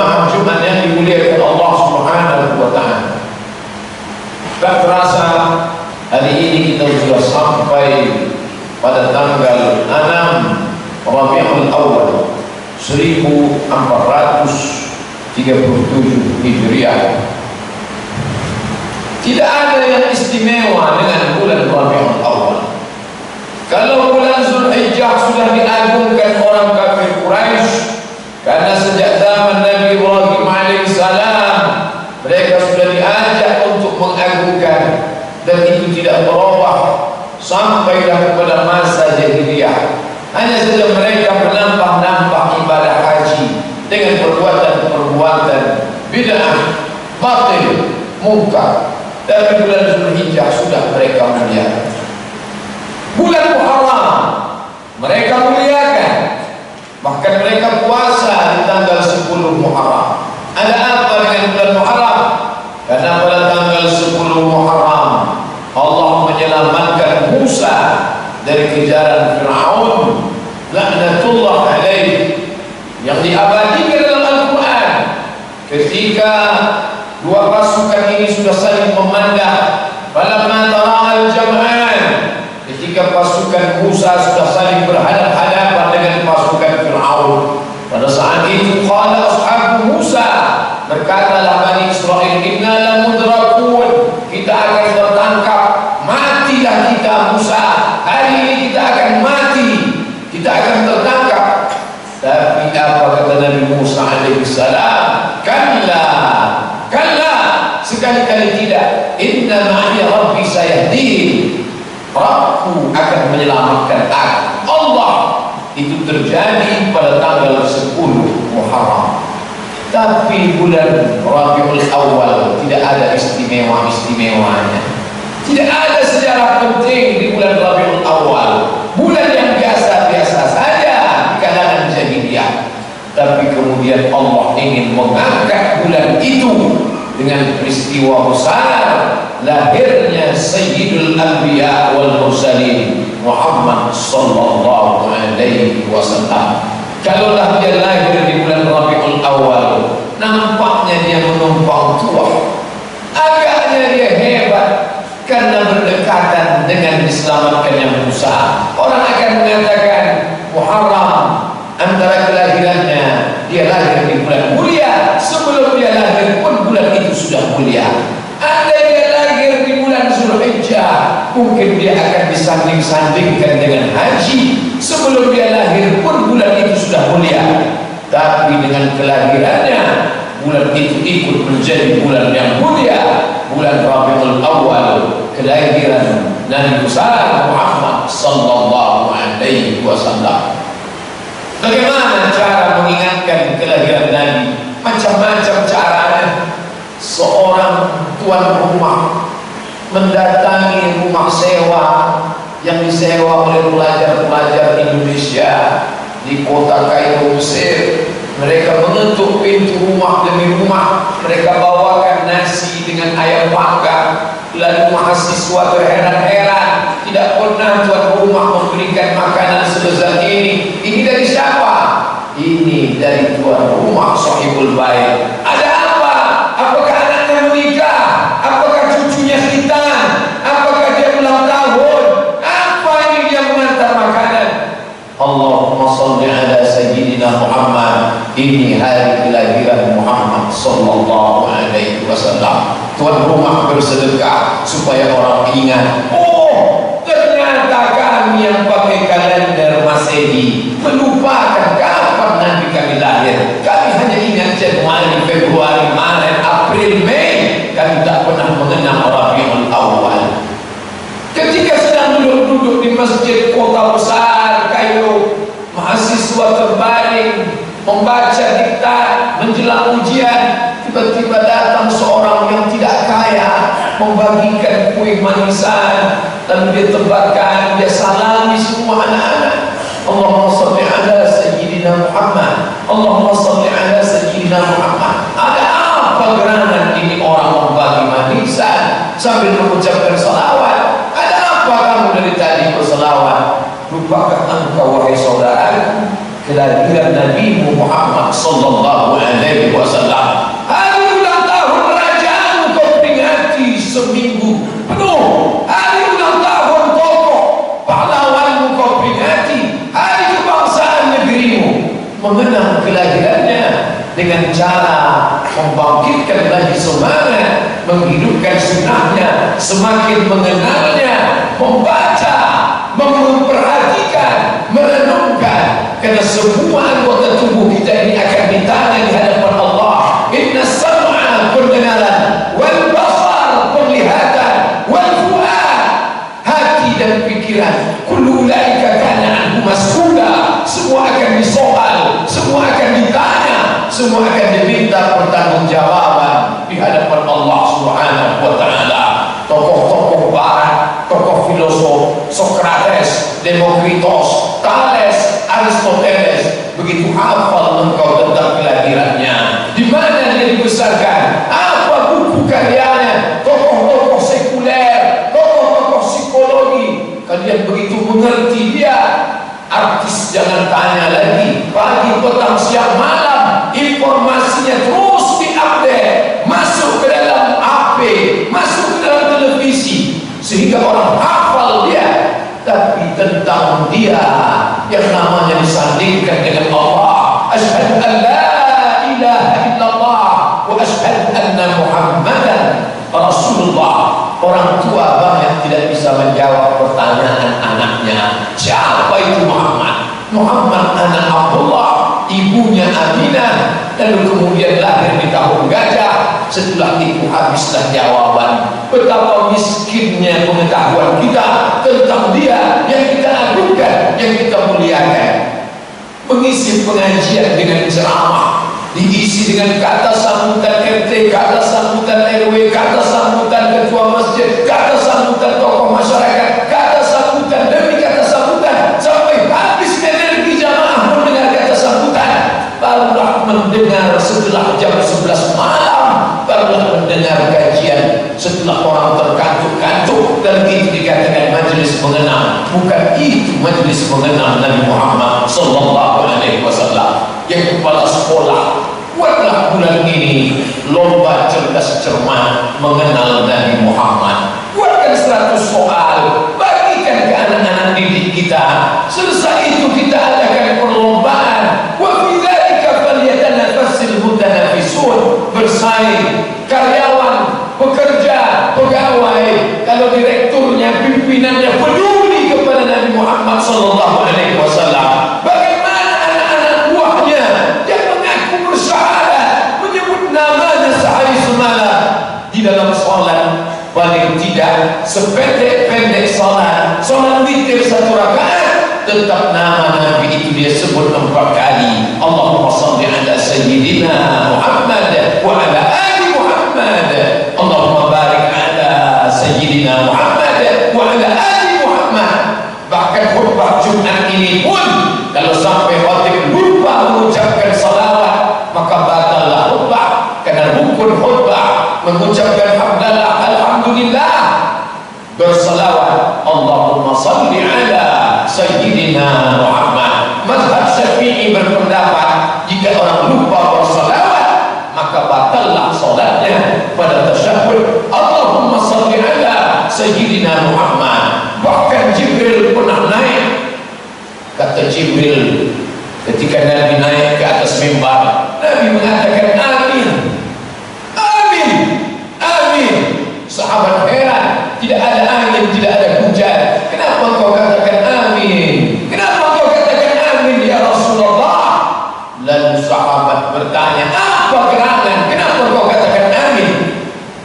jamaah Jumat yang dimuliakan Allah Subhanahu wa Ta'ala, tak terasa hari ini kita sudah sampai pada tanggal 6 Rabiul Awal 1437 Hijriah. Tidak ada yang istimewa dengan bulan Rabiul Awal. Kalau bulan Zulhijjah sudah diagungkan orang kafir Quraisy, karena sejak zaman Nabi Ibrahim alaihissalam mereka sudah diajak untuk mengagungkan, dan itu tidak berubah sampailah kepada masa jahiliyah. Hanya saja mereka menambah-nambah ibadah haji dengan perbuatan-perbuatan bid'ah, batil, munkar. Tapi bulan Zulhijjah sudah mereka muliakan. Bulan Muharram mereka muliakan, bahkan mereka puasa di tanggal 10 Muharram. Ada apa dengan bulan Muharram? Karena pada tanggal 10 Muharram Allah menyelamatkan Musa dari kejaran Fir'aun laknatullah alaih, yang diabadikan dalam Al-Quran. Ketika dua pasukan ini sudah saling memandang, falamma tara'al jam'an, ketika pasukan Musa sudah saling berhadapan-hadapan dengan pasukan Fir'aun, pada saat itu qala ashabu Musa, berkatalah Bani Israel, inna lamudrakun, kita akan tertangkap, matilah kita Musa, hari ini kita akan mati, kita akan tertangkap. Tapi apa kata Nabi Musa alaihissalam? Kalla, kalla, sekali-kali tidak. Inna ma'iya rabbi sayahdin, Rabbku akan menyelamatkan aku. Allah. Itu terjadi pada tanggal 10 Muharram. Tapi bulan Rabiul Awal tidak ada istimewa-istimewanya. Tidak ada sejarah penting di bulan Rabiul Awal. Bulan yang biasa-biasa saja di kalangan jahiliyah. Tapi kemudian Allah ingin mengangkat bulan itu dengan peristiwa besar, lahirnya Sayyidul Anbiya wal Mursalin Muhammad sallallahu alaihi wasallam. Kalaulah dia lahir di bulan Rabiul Awal, nampaknya dia menumpang tuah. Agaknya dia hebat karena berdekatan dengan diselamatkannya Musa. Orang akan mengatakan Muharram antara kelahirannya, dia lahir di bulan mulia. Sebelum dia lahir pun bulan itu sudah mulia. Andai dia lahir di bulan Zulhijjah, mungkin dia akan disanding-sandingkan dengan haji. Sebelum dia lahir pun bulan itu sudah mulia. Tapi dengan kelahirannya, bulan itu ikut menjadi bulan yang mulia. Bulan Rabiul Awal, kelahiran Nabi besar Muhammad sallallahu alaihi wasallam. Bagaimana cara mengingatkan kelahiran Nabi? Macam-macam caranya. Seorang tuan rumah mendatangi rumah sewa yang disewa oleh pelajar-pelajar Indonesia di kota Kairo, Mesir. Mereka mengetuk pintu rumah demi rumah. Mereka bawakan nasi dengan ayam bakar. Lalu mahasiswa terheran-heran, tidak pernah tuan rumah memberikan makanan sebesar ini. Ini dari siapa? Ini dari tuan rumah sahibul bait. Ada apa? Apakah anaknya menikah? Apakah cucunya khitan? Apakah dia ulang tahun? Apa ini dia mengantar makanan? Allahumma salli ala sayyidina Muhammad. Ini hari kelahiran Muhammad sallallahu alaihi wasallam. Tuan rumah bersedekah supaya orang ingat, oh ternyata kami yang pakai kalender Masehi melupakan kapan Nabi kami lahir. Kami hanya ingat Januari, Februari, Maret, April, Mei. Kami tak pernah mengenang Rabiul Awal. Ketika sedang duduk-duduk di masjid kota besar Kairo, mahasiswa terbaring membaca diktat menjelang ujian, tiba-tiba datang seorang yang tidak kaya membagikan kue manisan, lalu dia tebarkan, dia salami semua anak-anak. Allahumma salli ala sayyidina Muhammad, Allahumma salli ala sayyidina Muhammad. Ada apa gerangan ini orang membagi manisan sambil mengucapkan salawat? Ada apa kamu dari tadi bersalawat? Lupakah engkau wahai saudaraku kelahiran Nabi Muhammad sallallahu alaihi wasallam? dengan cara membangkitkan lagi semangat, menghidupkan sunnahnya, semakin mengenalnya, membaca, memperhatikan, merenungkan, karena semua anggota tubuh kita ini akan ditanya di hadapan Allah. Inna sam'a, pendengaran, wal basar, penglihatan, wal fuad, hati dan pikiran, kullu ulaika kana anhu mas'ula, semua akan disoal, semua akan ditanya, semua akan diminta pertanggungjawaban di hadapan Allah Subhanahu wa taala. Tokoh-tokoh barat, tokoh filosof, Sokrates, Demokritos, Thales, Aristoteles, begitu hafal engkau tentang kelahirannya, di mana dia dibesarkan, apa buku karyanya, tokoh-tokoh sekuler, tokoh-tokoh psikologi, kalian begitu mengerti dia. Artis jangan tanya lagi, pagi, petang, siang, malam, informasinya terus diupdate, masuk ke dalam HP, masuk ke dalam televisi, sehingga orang hafal dia. Tapi tentang dia yang namanya disandingkan dengan Allah, asyhadu an la ilaha illallah wa asyhadu anna Muhammadan Rasulullah. Orang tua banyak tidak bisa menjawab pertanyaan anaknya, siapa itu Muhammad? Muhammad anak Abdullah, ibunya Aminah, lalu kemudian lahir di tahun gajah. Setelah itu habislah jawaban. Betapa miskinnya pengetahuan kita tentang dia yang kita agungkan, yang kita muliakan. Mengisi pengajian dengan ceramah, diisi dengan kata sambutan RT, kata sambutan RW, kata sambutan ketua masjid, kata sambutan tokoh masyarakat, kata sambutan demi kata sambutan, sampai habis energi jamaah mendengar kata sambutan. Barulah mendengar setelah jam 11 malam, barulah mendengar kajian setelah orang terkantuk-kantuk. Dan itu dikatakan majelis mengenang. Bukan itu majelis mengenang Nabi Muhammad sallallahu alaihi wasallam. Yang kepala sekolah, buatlah bulan ini lomba cerdas cermat mengenal Nabi Muhammad. Buatkan 100 soal, bagikan ke anak-anak didik kita. Selesai itu kita adakan perlombaan. Wa fi dzalika falyatanaffasil mutanafisun, bersaing karyawan, pekerja, pegawai. Kalau direkturnya, pimpinannya peduli kepada Nabi Muhammad sallallahu alaihi wasallam, bagaimana anak-anak buahnya yang mengaku bersyahadat, menyebut namanya sehari semalam di dalam salat, paling tidak sependek-pendek salat witir 1 rakaat, tetap nama Nabi itu dia sebut 4 kali. Allahumma shalli ala sayyidina Muhammad wa ala ali Muhammad. Allahumma barik ala sayyidina Muhammad wa ala ali Muhammad. Bahkan khutbah Jumat ini pun kalau sampai khatib lupa mengucapkan salawat, maka batallah khutbah. Karena rukun khutbah mengucapkan hamdalah, alhamdulillah, bersalawat, Allahumma salli ala sayyidina Muhammad. Mazhab Syafi'i berpendapat jika orang lupa bersalawat, maka batallah salatnya pada tasyahud, Allahumma salli ala sayyidina Muhammad. Bahkan Jibril pernah naik. Kata Jibril ketika Nabi naik ke atas mimbar, Nabi mengatakan amin, amin, amin. Sahabat heran, tidak ada angin, tidak ada hujan, kenapa kau katakan amin? Kenapa kau katakan amin ya Rasulullah? Lalu sahabat bertanya, apa gerangan? Kenapa kau katakan amin?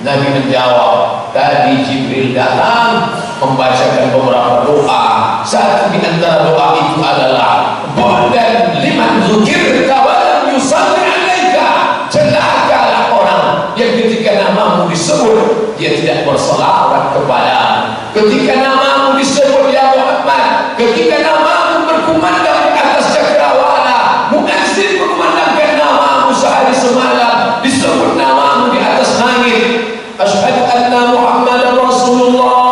Nabi menjawab, tadi Jibril datang membacakan beberapa doa. Satu di antara doa itu adalah bu'dan liman dzukirta wa lam yusalli 'alaika. Celakalah orang yang ketika namamu disebut dia tidak berselawat kepada. Ketika namamu disebut ya Muhammad, ketika namamu berkumandang di atas cakrawala, muazzin berkumandangkan namamu sehari semalam, disebut namamu di atas langit, asyhadu anna Muhammadan Rasulullah.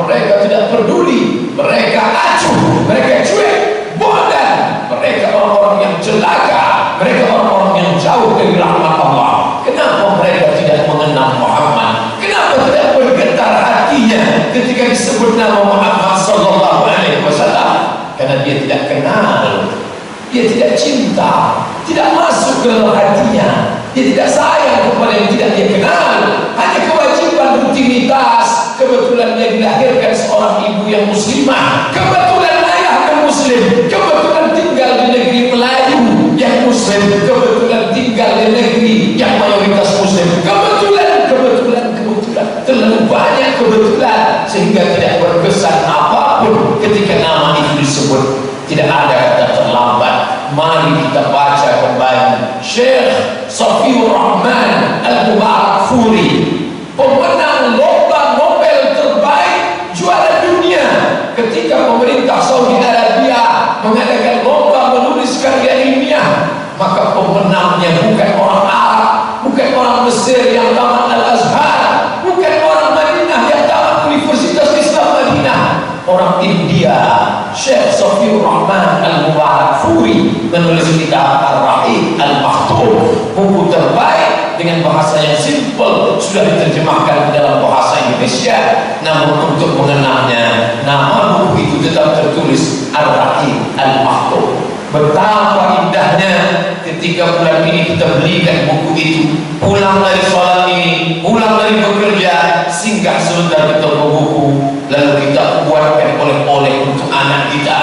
Mereka tidak peduli, mereka acuh, mereka cuek, bodoh, mereka orang-orang yang celaka, mereka orang-orang yang jauh dari rahmat Allah. Kenapa mereka tidak mengenal Muhammad? Kenapa tidak bergetar hatinya ketika disebut nama Muhammad sallallahu alaihi wasallam? Karena dia tidak kenal dia tidak cinta, tidak masuk ke dalam hatinya, dia tidak sayang kepada yang tidak dia kenal. Hanya kewajiban rutinitas. Kebetulan dia dilahirkan seorang ibu yang muslimah, kebetulan ayahnya muslim, kebetulan tinggal di negeri Melayu yang muslim, kebetulan tinggal di negeri yang mayoritas muslim, kebetulan terlalu banyak kebetulan sehingga tidak berkesan apapun ketika nama itu disebut. Tidak ada kata terlambat. Mari kita baca kembali Syekh Safiur Rahman Al-Mubarakfuri, pemenang lomba Nobel terbaik, juara dunia. Ketika pemerintah Saudi Arabia mengadakan lomba menulis karya ilmiah, maka pemenangnya bukan orang Arab, bukan orang Mesir yang tamat Al-Azhar, bukan orang Madinah yang tamat Universitas Islam Madinah, orang India. Syekh Safiur Rahman Al-Mubarakfuri menulis kitab Ar-Rahim Al-Maktum, buku terbaik dengan bahasa yang simple, sudah diterjemahkan ke dalam bahasa Indonesia. Namun untuk mengenalnya, nama buku itu tetap tertulis Ar-Rahim Al-Maktum. Betapa indahnya ketika bulan ini kita belikan buku itu, pulang dari sholat ini, pulang dari bekerja, singgah sebentar ke toko buku, lalu kita buatkan oleh-oleh untuk anak kita.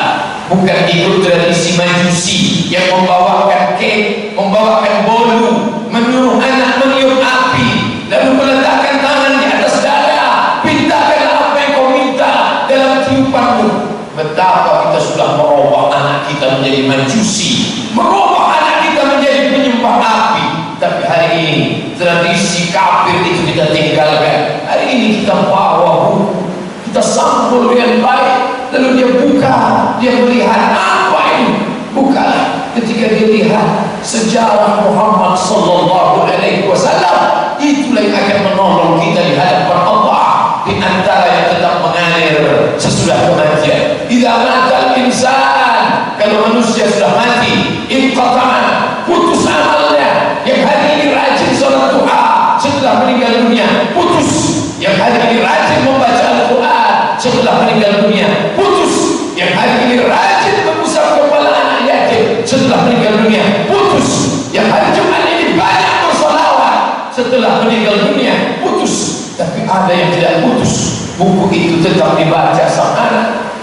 Bukan ikut tradisi majusi yang membawakan kek, membawakan bolu, menyuruh anak meniup api, lalu meletakkan tangan di atas dada, mintakanlah apa yang kau minta dalam tiupanmu. Betapa kita sudah merubah anak kita menjadi majusi, merubah anak kita menjadi penyembah api. Tapi hari ini tradisi kafir itu kita tinggalkan. Hari ini kita bawa buku, kita sampul dengan baik, lalu dia buka, dia melihat apa ini. Bukalah. Ketika dia lihat sejarah Muhammad sallallahu alaihi wasallam, itulah yang akan menolong kita di hadapan Allah. Di antara yang tetap mengalir sesudah kematian, idza matal insan, kalau manusia sudah mati, inqata'a, putus amalnya. Yang hari ini rajin salat duha setelah meninggal dunia, putus. Yang hari ini rajin membaca Al-Quran setelah meninggal dunia, putus. Yang hari ini rajin mengusap kepala anak yatim setelah meninggal dunia, putus. Yang hari Jumat ini banyak bersolawat setelah meninggal dunia, putus. Tapi ada yang tidak putus, buku itu tetap dibaca sang anak,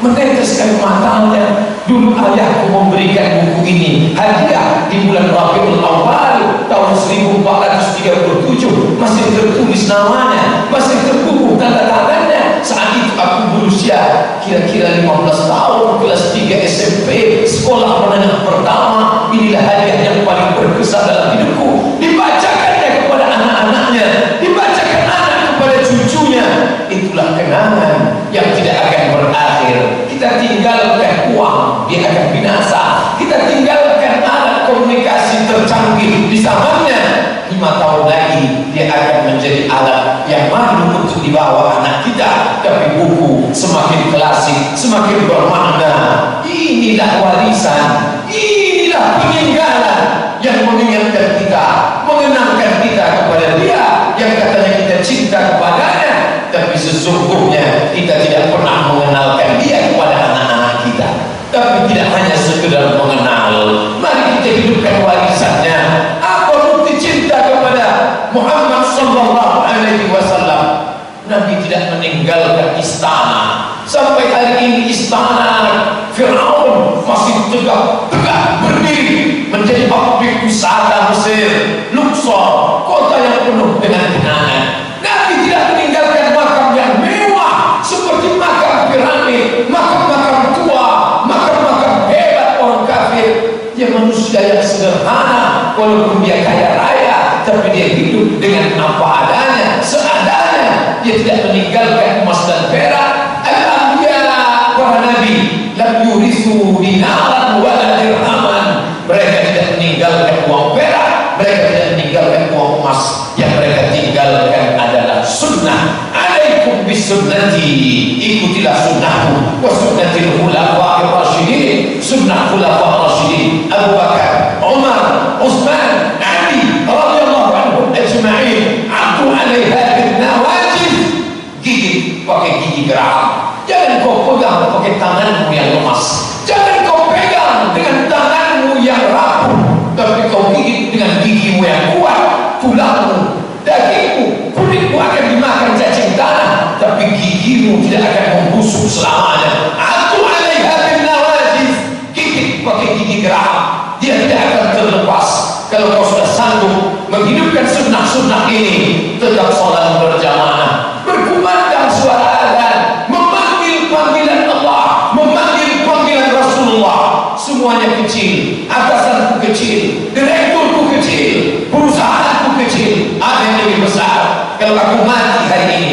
meneteskan matanya. Dulu ayahku memberikan buku ini hadiah di bulan Rabiul Awal tahun 1437, masih tertulis namanya, masih terbuku tanda tangannya. Saat itu aku berusia kira-kira 15 tahun, kelas 3 SMP, sekolah menengah pertama. Inilah hadiah yang paling berkesan dalam hidupku. Dibacakannya kepada anak-anaknya, dibacakan anak kepada cucunya. Itulah kenangan yang tidak akan berakhir. Kita tinggalkan uang, dia akan binasa. Kita tinggalkan alat komunikasi tercanggih di zamannya, 5 tahun lagi dia akan menjadi alat yang malu untuk dibawa anak kita. Tapi buku semakin klasik, semakin bermakna. Inilah warisan, inilah peninggalan yang mengingatkan kita, mengenangkan kita kepada dia yang katanya kita cinta kepadanya, tapi sesungguhnya kita tidak pernah mengenalkan dia kepada anak-anak kita. Tapi tidak hanya sekedar mengenal, mari kita hidupkan warisannya. Apa bukti cinta kepada Muhammad sallallahu alaihi wasallam? Nabi tidak meninggalkan istana. Sampai hari ini istana Fir'aun masih tegak berdiri menjadi objek wisata Mesir, Luxor, kota yang penuh dengan kenangan. Nabi tidak meninggalkan makam yang mewah seperti makam piramid, makam-makam tua, makam-makam hebat orang kafir. Dia manusia yang sederhana, walaupun dia kaya raya, tapi dia hidup dengan apa adanya, seadanya. Dia tidak meninggalkan emas dan perak. Al-Anbiya, para nabi, lam yurisu dinaran wala dirhaman. Mereka tidak meninggalkan uang perak, mereka tidak meninggalkan uang emas. Yang mereka tinggalkan adalah sunnah. Alaikum bisunnati, ikutilah sunnahku, wa sunnatil khulafa'ir rasyidin, sunnah khulafa'ir rasyidin Abu Bakar, Umar, Utsman, Ali radhiyallahu anhum ajma'in. Atu 'alaiha bin nawajid, gigit pakai gigi geraham. Jangan kau pegang pakai tanganmu yang lemas, jangan kau pegang dengan tangan tauhid dengan gigimu yang kuat, tulangmu, dagingmu, kulitmu akan dimakan cacing tanah, tapi gigimu tidak akan membusuk selamanya. Atu alaiha bin nawajiz, gigit pakai gigi geraham, dia tidak akan terlepas. Kalau kau sudah sanggup menghidupkan sunnah-sunnah ini, tetap salat berjamaah, berkumandang suara azan, memanggil panggilan Allah, memanggil panggilan Rasulullah. Semuanya kecil, atasanku kecil, direkturku kecil, perusahaanku kecil, ada yang lebih besar. Kalau aku mati hari ini,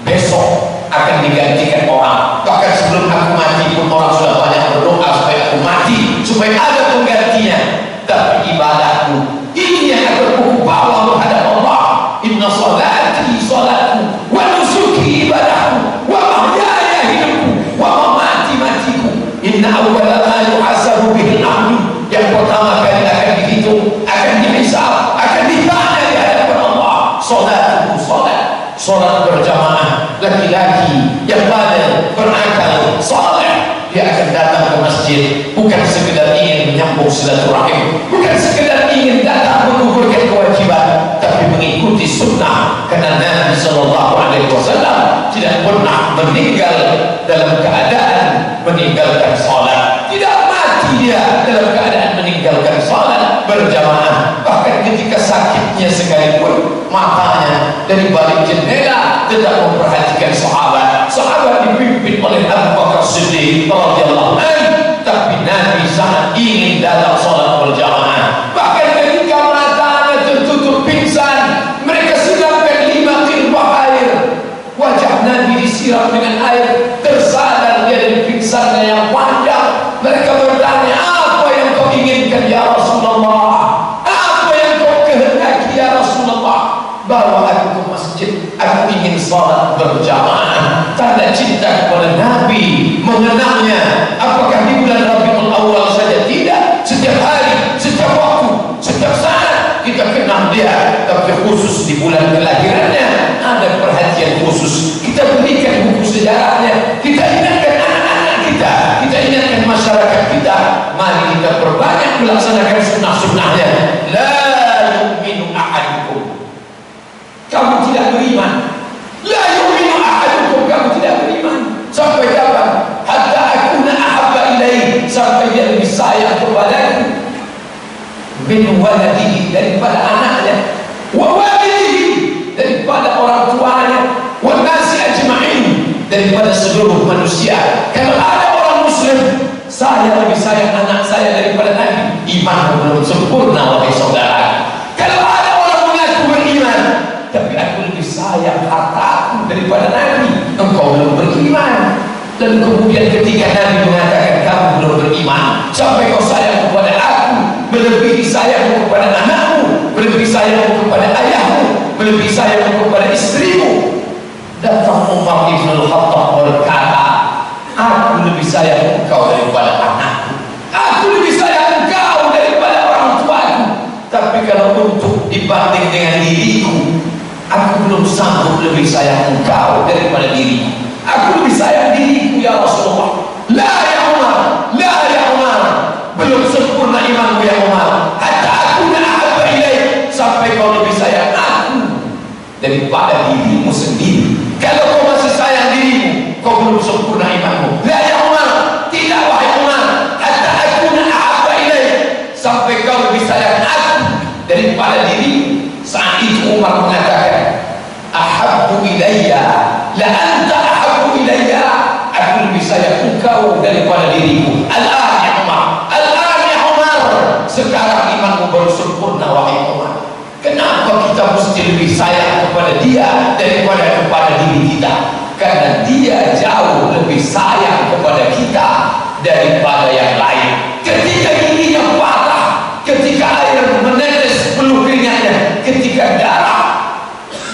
besok akan digantikan orang. Bahkan sebelum aku mati pun orang sudah banyak berdoa supaya aku mati, supaya ada penggantinya. Tapi ibadahku ini yang akan aku bawa menghadap Allah. Inna salati salatku, wa nusuki ibadahku, wa mahyaya hidupku, wa mamati matiku. Inna awwala ma yuhasabu bihi al-'abdu, yang pertama kali akan dihitung, akan dihisab, akan ditanya di hadapan Allah. Salatku salat berjamaah. Laki-laki yang baligh berakal saleh, dia akan datang ke masjid bukan sekedar ingin menyambung silaturahim, bukan sekedar ingin datang menggugurkan kewajiban, tapi mengikuti sunnah. Karena Nabi sallallahu alaihi wasallam tidak pernah meninggal dalam keadaan meninggalkan salat, tidak mati dia dalam keadaan meninggalkan salat berjamaah. Bahkan ketika sakitnya sekalipun, matanya dari balik jendela tetap memperhatikan sahabat. Sahabat dipimpin oleh Abu Bakar Siddiq radhiyallahu anhu, tapi Nabi sangat ingin datang salat berjamaah. Bahkan ketika matanya tertutup pingsan, mereka siramkan 5 kirbah air, wajah Nabi disiram dengan air, tersadar dia dari pingsannya yang panjang. Mereka bertanya, apa yang kau inginkan ya Rasulullah? Apa yang kau kehendaki ya Rasulullah? Bawa aku ke masjid, aku ingin salat berjamaah. Tanda cinta kepada Nabi, mengenangnya. Apakah di bulan Rabiul Awal saja? Tidak. Setiap hari, setiap waktu, setiap saat kita kenang dia. Tapi khusus di bulan kelahirannya ada perhatian khusus. Kita berikan buku sejarahnya, kita ingatkan anak-anak kita, kita ingatkan masyarakat kita. Mari kita perbanyak melaksanakan sunnah-sunnahnya. La yu'minu ahadukum, kamu tidak beriman. La yu'minu ahadukum, kamu tidak beriman. Sampai kapan? Hatta akuna ahabba ilaih, sampai dia lebih sayang kepadaku min waladihi, daripada anaknya, wa walidihi, daripada orang tuanya, wa nasi ajma'in, daripada seluruh manusia. Kalau ada orang muslim, saya lebih sayang anak saya daripada Nabi, iman belum sempurna wahai saudara. Kalau ada orang mengaku beriman, tapi aku lebih sayang hartaku daripada Nabi, engkau belum beriman. Dan kemudian ketika Nabi mengatakan kamu belum beriman, sampai kau sayang kepada aku melebihi sayangmu kepada anakmu, melebihi sayangmu kepada ayahmu, melebihi sayangmu kepada istrimu. Datang Umar bin Al-Khattab berkata, aku lebih sayang engkau daripada anakku, aku lebih sayang engkau daripada orang tuaku. Tapi kalau untuk dibanding dengan diriku, aku belum sanggup lebih sayang engkau daripada diriku. Aku lebih sayang diriku ya Rasulullah. La ya Umar, la ya Umar, belum sempurna imanmu ya Umar. Hatta aku ahabba ilaih, sampai kau lebih sayang aku daripada dirimu sendiri. Kalau kau masih sayang dirimu, kau belum sempurna imanmu. La ya Umar, tidak wahai Umar. Hatta aku ahabba ilaih, sampai kau lebih sayang aku daripada dirimu. Saat itu Umar mengatakan, ahabbu ilayya la anta ahabbu ilayya, aku lebih sayang engkau daripada diriku. Al-an ya Umar, al-an ya Umar, sekarang imanmu baru sempurna wahai Umar. Kenapa kita mesti lebih sayang kepada dia daripada kepada diri kita? Karena dia jauh lebih sayang kepada kita daripada yang lain. Ketika giginya patah, ketika air menetes peluh keringatnya, ketika darah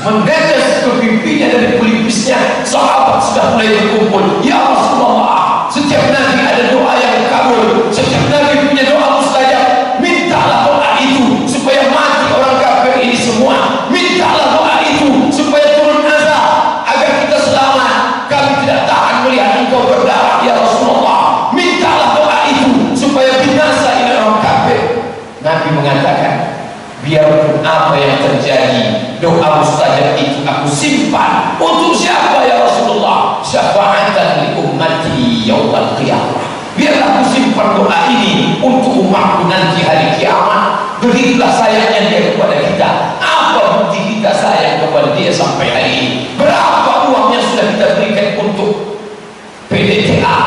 menetes ke pipinya dari pelipisnya, sahabat sudah mulai berkumpul. Ya Rasulullah, setiap Nabi ada doa yang kabul, setiap Nabi punya doa mustajab. Mintalah doa itu supaya mati orang kafir ini semua. Mintalah doa itu supaya turun azab agar kita selamat. Kami tidak tahan melihat engkau berdarah ya Rasulullah. Mintalah doa itu supaya binasa ini orang kafir. Nabi mengatakan, biarpun apa yang terjadi, doa mustajab itu aku simpan untuk siapa ya Rasulullah? Syafa'atan li ummati yaumal qiyamah. Biarlah aku simpan doa ini untuk umatku nanti hari kiamat. Begitulah sayangnya dia kepada kita. Apa bukti kita sayang kepada dia sampai hari ini? Berapa uang yang sudah kita berikan untuk PDTA,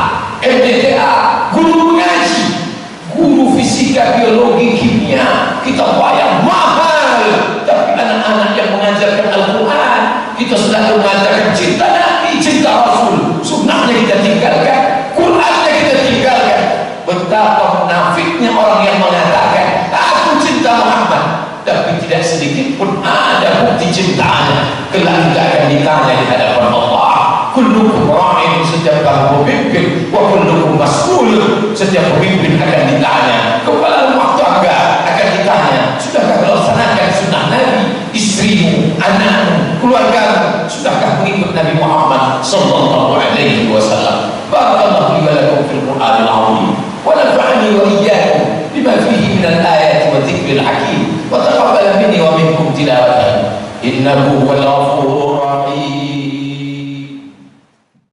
MDTA, guru mengaji, guru fisika, biologi, kimia, kita bayar mahal. Tapi anak-anak yang mengajarkan Al-Quran, kita sudah mengajarkan cinta Nabi, cinta Rasul, sunnahnya kita tinggalkan, Qurannya kita tinggalkan. Betapa munafiknya orang yang mengatakan aku cinta Muhammad, tapi tidak sedikit pun ada bukti cintanya. Kelak kita akan ditanya di hadapan Allah. Kullukum ra'in, setiap kamu pemimpin, wa kullukum mas'ul, setiap pemimpin akan ditanya. Kepala rumah tangga akan ditanya, sudahkah melaksanakan sunnah Nabi? Istrimu, anakmu, keluargamu, sudahkah mengikut Nabi Muhammad sallallahu alaihi wasallam?